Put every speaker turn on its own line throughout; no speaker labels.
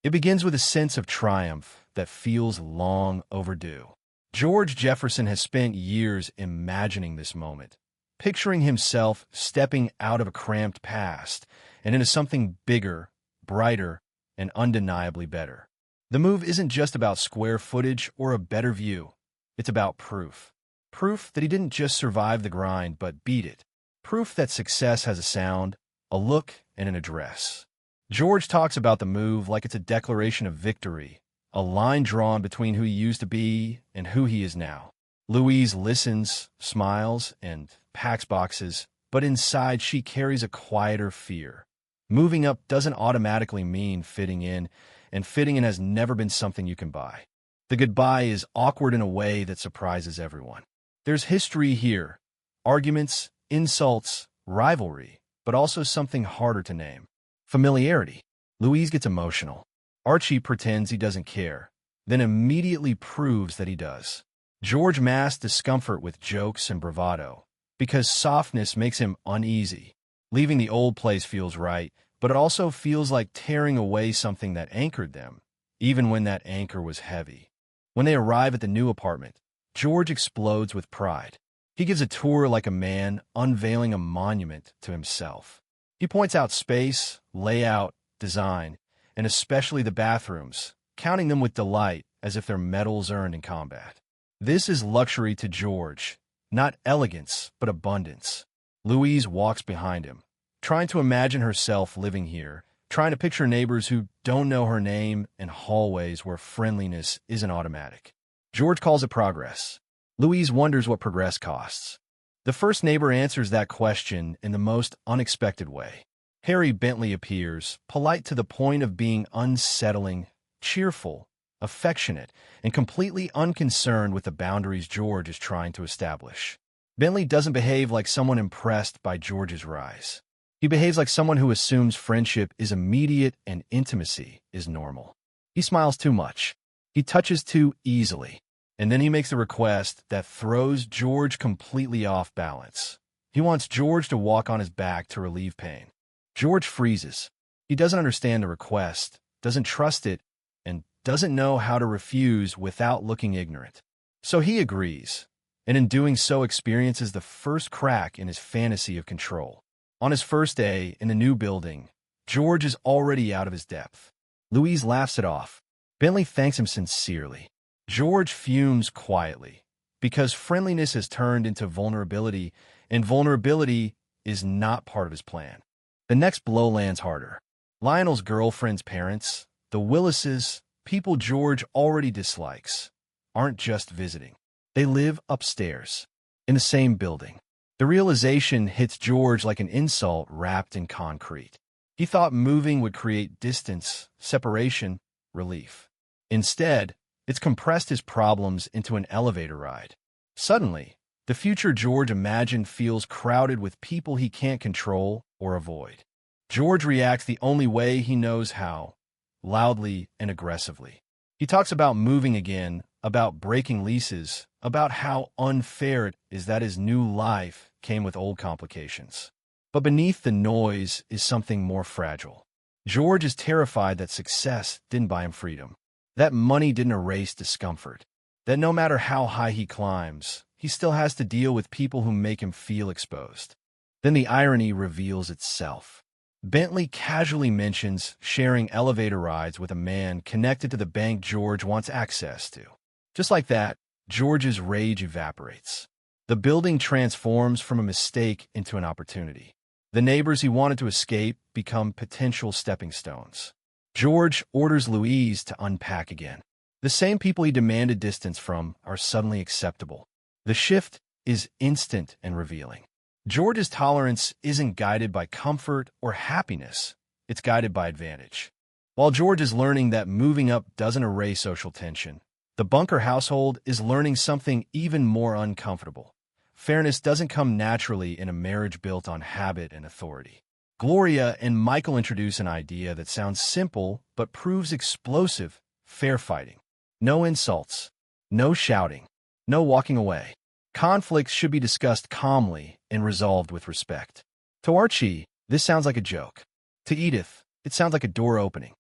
It begins with a sense of triumph that feels long overdue. George Jefferson has spent years imagining this moment, picturing himself stepping out of a cramped past and into something bigger, brighter, and undeniably better. The move isn't just about square footage or a better view. It's about proof. Proof that he didn't just survive the grind, but beat it. Proof that success has a sound, a look, and an address. George talks about the move like it's a declaration of victory, a line drawn between who he used to be and who he is now. Louise listens, smiles, and packs boxes, but inside she carries a quieter fear. Moving up doesn't automatically mean fitting in, and fitting in has never been something you can buy. The goodbye is awkward in a way that surprises everyone. There's history here, arguments, insults, rivalry, but also something harder to name. Familiarity. Louise gets emotional. Archie pretends he doesn't care, then immediately proves that he does. George masks discomfort with jokes and bravado, because softness makes him uneasy. Leaving the old place feels right, but it also feels like tearing away something that anchored them, even when that anchor was heavy. When they arrive at the new apartment, George explodes with pride. He gives a tour like a man unveiling a monument to himself. He points out space, layout, design, and especially the bathrooms, counting them with delight as if they're medals earned in combat. This is luxury to George, not elegance, but abundance. Louise walks behind him, trying to imagine herself living here, trying to picture neighbors who don't know her name and hallways where friendliness isn't automatic. George calls it progress. Louise wonders what progress costs. The first neighbor answers that question in the most unexpected way. Harry Bentley appears, polite to the point of being unsettling, cheerful, affectionate, and completely unconcerned with the boundaries George is trying to establish. Bentley doesn't behave like someone impressed by George's rise. He behaves like someone who assumes friendship is immediate and intimacy is normal. He smiles too much. He touches too easily. And then he makes a request that throws George completely off balance. He wants George to walk on his back to relieve pain. George freezes. He doesn't understand the request, doesn't trust it, and doesn't know how to refuse without looking ignorant. So he agrees, and in doing so experiences the first crack in his fantasy of control. On his first day in the new building, George is already out of his depth. Louise laughs it off. Bentley thanks him sincerely. George fumes quietly, because friendliness has turned into vulnerability, and vulnerability is not part of his plan. The next blow lands harder. Lionel's girlfriend's parents, the Willises, people George already dislikes, aren't just visiting. They live upstairs, in the same building. The realization hits George like an insult wrapped in concrete. He thought moving would create distance, separation, relief. Instead, it's compressed his problems into an elevator ride. Suddenly, the future George imagined feels crowded with people he can't control or avoid. George reacts the only way he knows how, loudly and aggressively. He talks about moving again, about breaking leases, about how unfair it is that his new life came with old complications. But beneath the noise is something more fragile. George is terrified that success didn't buy him freedom, that money didn't erase discomfort, that no matter how high he climbs, he still has to deal with people who make him feel exposed. Then the irony reveals itself. Bentley casually mentions sharing elevator rides with a man connected to the bank George wants access to. Just like that, George's rage evaporates. The building transforms from a mistake into an opportunity. The neighbors he wanted to escape become potential stepping stones. George orders Louise to unpack again. The same people he demanded distance from are suddenly acceptable. The shift is instant and revealing. George's tolerance isn't guided by comfort or happiness. It's guided by advantage. While George is learning that moving up doesn't erase social tension, the Bunker household is learning something even more uncomfortable. Fairness doesn't come naturally in a marriage built on habit and authority. Gloria and Michael introduce an idea that sounds simple but proves explosive: fair fighting. No insults, no shouting, no walking away. Conflicts should be discussed calmly and resolved with respect. To Archie, this sounds like a joke. To Edith, it sounds like a door opening.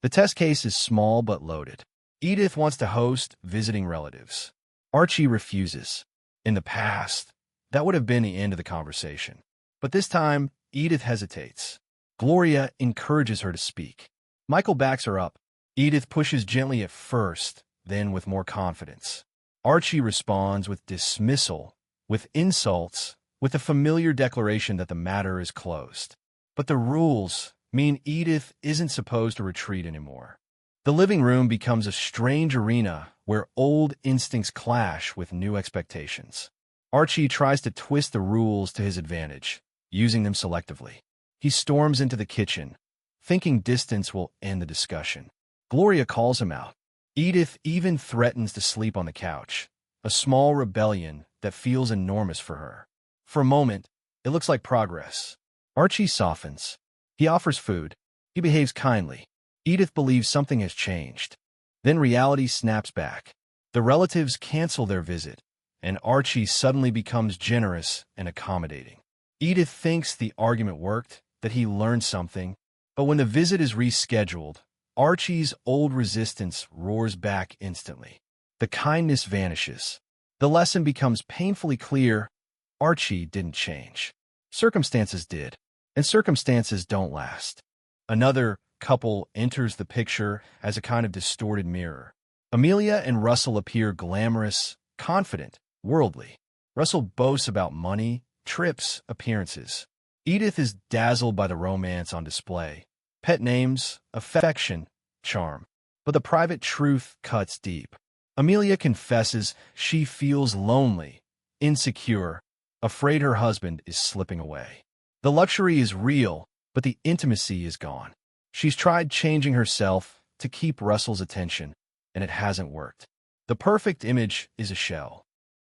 The test case is small but loaded. Edith wants to host visiting relatives. Archie refuses. In the past, that would have been the end of the conversation. But this time, Edith hesitates. Gloria encourages her to speak. Michael backs her up. Edith pushes gently at first, then with more confidence. Archie responds with dismissal, with insults, with a familiar declaration that the matter is closed. But the rules mean Edith isn't supposed to retreat anymore. The living room becomes a strange arena where old instincts clash with new expectations. Archie tries to twist the rules to his advantage, using them selectively. He storms into the kitchen, thinking distance will end the discussion. Gloria calls him out. Edith even threatens to sleep on the couch, a small rebellion that feels enormous for her. For a moment, it looks like progress. Archie softens. He offers food. He behaves kindly. Edith believes something has changed. Then reality snaps back. The relatives cancel their visit, and Archie suddenly becomes generous and accommodating. Edith thinks the argument worked, that he learned something, but when the visit is rescheduled, Archie's old resistance roars back instantly. The kindness vanishes. The lesson becomes painfully clear. Archie didn't change. Circumstances did, and circumstances don't last. Another couple enters the picture as a kind of distorted mirror. Amelia and Russell appear glamorous, confident, worldly. Russell boasts about money, trips, appearances. Edith is dazzled by the romance on display. Pet names, affection, charm. But the private truth cuts deep. Amelia confesses she feels lonely, insecure, afraid her husband is slipping away. The luxury is real, but the intimacy is gone. She's tried changing herself to keep Russell's attention, and it hasn't worked. The perfect image is a shell.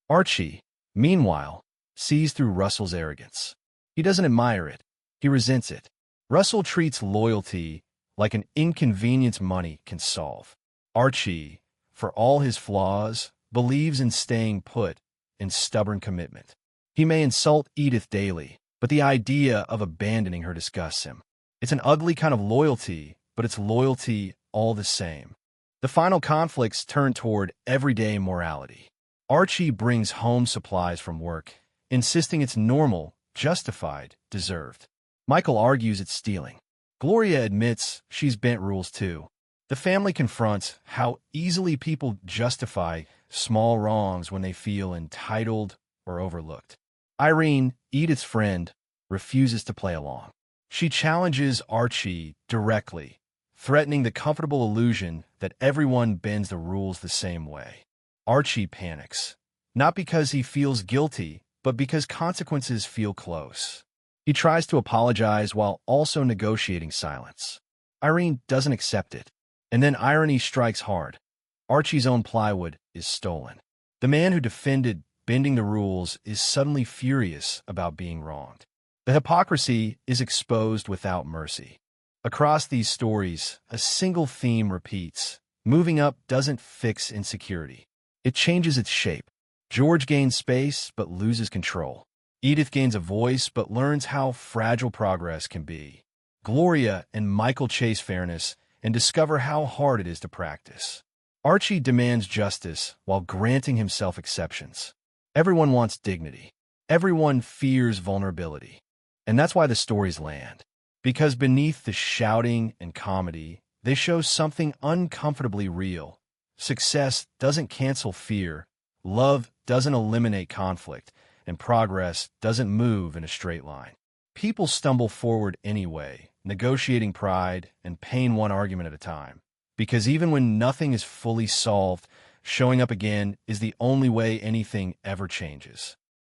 Archie, meanwhile, sees through Russell's arrogance. He doesn't admire it. He resents it. Russell treats loyalty like an inconvenience money can solve. Archie, for all his flaws, believes in staying put, in stubborn commitment. He may insult Edith daily, but the idea of abandoning her disgusts him. It's an ugly kind of loyalty, but it's loyalty all the same. The final conflicts turn toward everyday morality. Archie brings home supplies from work, insisting it's normal, justified, deserved. Michael argues it's stealing. Gloria admits she's bent rules too. The family confronts how easily people justify small wrongs when they feel entitled or overlooked. Irene, Edith's friend, refuses to play along. She challenges Archie directly, threatening the comfortable illusion that everyone bends the rules the same way. Archie panics, not because he feels guilty, but because consequences feel close. He tries to apologize while also negotiating silence. Irene doesn't accept it, and then irony strikes hard. Archie's own plywood is stolen. The man who defended bending the rules is suddenly furious about being wronged. The hypocrisy is exposed without mercy. Across these stories, a single theme repeats. Moving up doesn't fix insecurity. It changes its shape. George gains space but loses control. Edith gains a voice but learns how fragile progress can be. Gloria and Michael chase fairness and discover how hard it is to practice. Archie demands justice while granting himself exceptions. Everyone wants dignity. Everyone fears vulnerability. And that's why the stories land. Because beneath the shouting and comedy, they show something uncomfortably real. Success doesn't cancel fear. Love doesn't eliminate conflict. And progress doesn't move in a straight line. People stumble forward anyway, negotiating pride and pain one argument at a time. Because even when nothing is fully solved, showing up again is the only way anything ever changes.